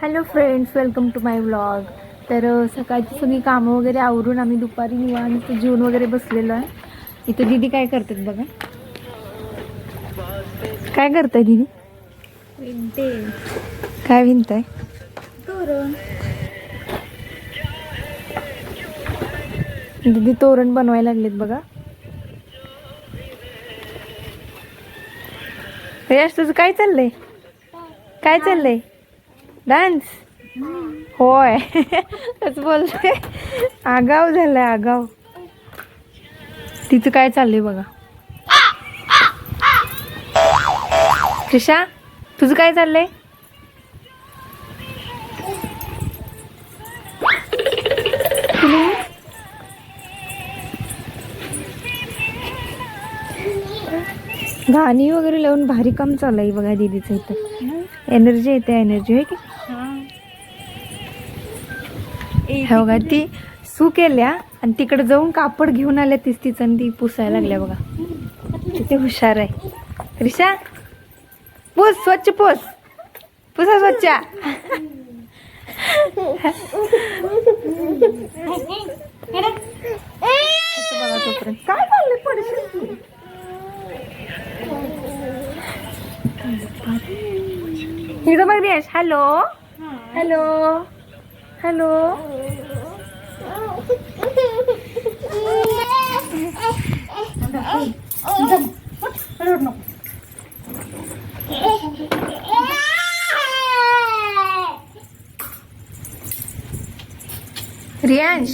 Hello friends, welcome to my vlog. तर सकाळची सगळी कामं वगैरे आवरून आम्ही दुपारी निवांत जेवून वगैरे बसलेलो आहे. इथं दीदी काय करतात बघा. काय करताय दीदी? विणते. काय विणताय? तोरण. दीदी तोरण बनवायला लागलेत बघा. यश, तुझं काय चाललंय? काय चाललंय? डान्स. होय. असं बोलतोय. आगाव झालाय आगाव. तिचं काय चाललंय बघा. त्रिशा, तुझं काय चाललंय? गाणी वगैरे लावून भारी काम चालू आहे बघा दीदीचं इथं. एनर्जी येते, एनर्जी आहे की. हे बघा, ती सू केल्या आणि तिकडे जाऊन कापड घेऊन आल्या तीच तिचं आणि ती पुसायला लागल्या बघा. किती हुशार आहे. त्रिशा, पुस, स्वच्छ पुस, पुसा स्वच्छ. बघा तोपर्यंत काय चाललंय. पडशील. इकडं बघ Yash. Hello hello hello. Riyansh,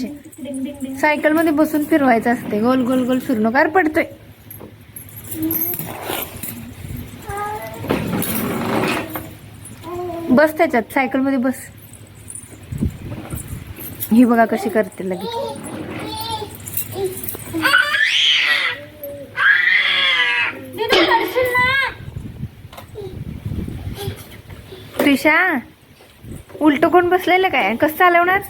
cycle मध्ये बसून फिरवायचं असते. गोल गोल गोल फिरू नका. पडतोय. बस त्याच्यात, सायकल मध्ये बस. ही बघा कशी करते लगेच. त्रिशा, उलट कोण बसलेलं काय? कसं चालवणार?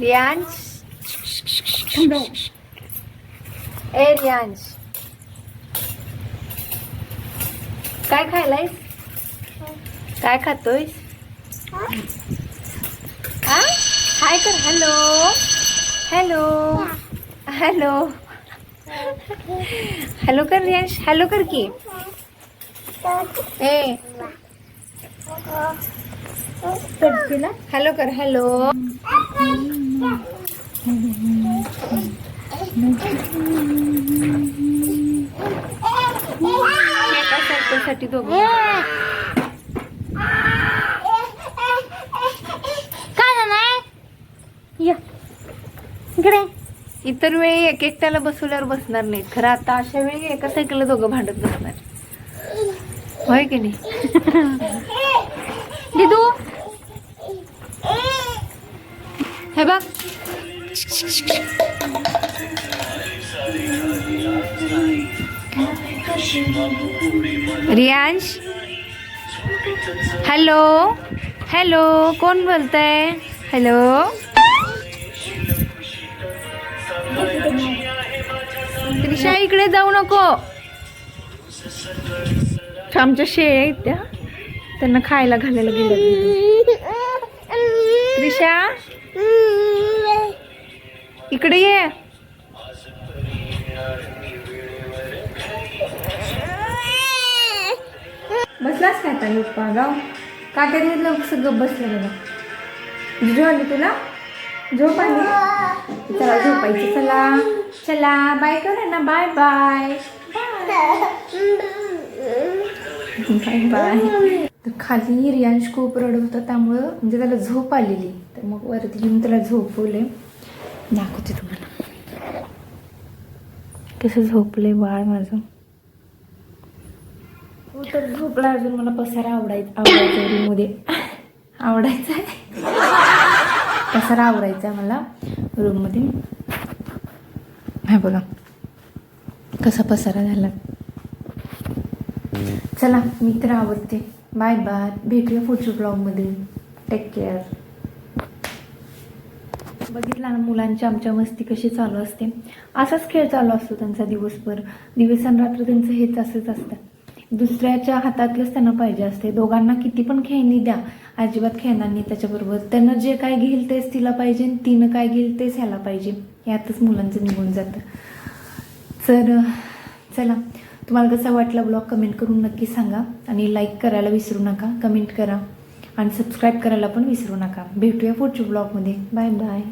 रियांश, ए रियांश, काय खायलायस? काय खातोयस? हाय कर. हॅलो हॅलो हॅलो हॅलो कर रियांश. हॅलो कर की. ए हॅलो कर. हॅलो. एका सायकलसाठी दोघं. इतर वेळी एक एकट्याला बसवल्यावर बसणार नाहीत. खरं आता अशा वेळी एका सायकलला दोघं भांडत बसणार. होय की नाही दिदू? हे बघ. Riyansh, hello hello. कोण बोलतंय? हॅलो. त्रिशा, इकडे जाऊ नको. आमच्या शेळ्या आहेत त्या, त्यांना खायला घालायला गेलं. त्रिशा, इकडे ये. बसलास का आता? लोक गाव का तरी लोक सगळं बसलं बघा. झोप आली तुला? झोप आली? चला झोपायची. चला चला, बाय करा ना. Bye bye bye bye. तर खाली रियांश खूप रडत होता, त्यामुळं म्हणजे त्याला झोप आलेली. तर मग वरती घेऊन त्याला झोपवले. दाखवते तुम्हाला कसं झोपले बाळ माझं. तर झोपला. अजून मला पसारा आवडायचा रूममध्ये. आवडायचा आहे पसारा, आवडायचा मला रूममध्ये. हा बघा कसा पसारा झाला. चला मी तर आवडते. Bye bye. भेटूया पुढच्या ब्लॉगमध्ये. Take care. बघितला ना मुलांची आमच्या मस्ती कशी चालू असते. असाच खेळ चालू असतो त्यांचा दिवसभर. दिवस आणि रात्र त्यांचं हेच असंच असतं. दुसऱ्याच्या हातातलंच त्यांना पाहिजे असते. दोघांना किती पण खेळणी द्या, अजिबात खेळणार नाही त्याच्याबरोबर. त्यांना जे काय घेईल तेच तिला पाहिजे, तिनं काय घेईल तेच ह्याला पाहिजे. यातच मुलांचं निघून जातं. तर चला, तुम्हाला कसा वाटला ब्लॉग कमेंट करून नक्की सांगा. आणि लाईक करायला विसरू नका, कमेंट करा आणि सबस्क्राईब करायला पण विसरू नका. भेटूया पुढच्या ब्लॉगमध्ये. Bye bye.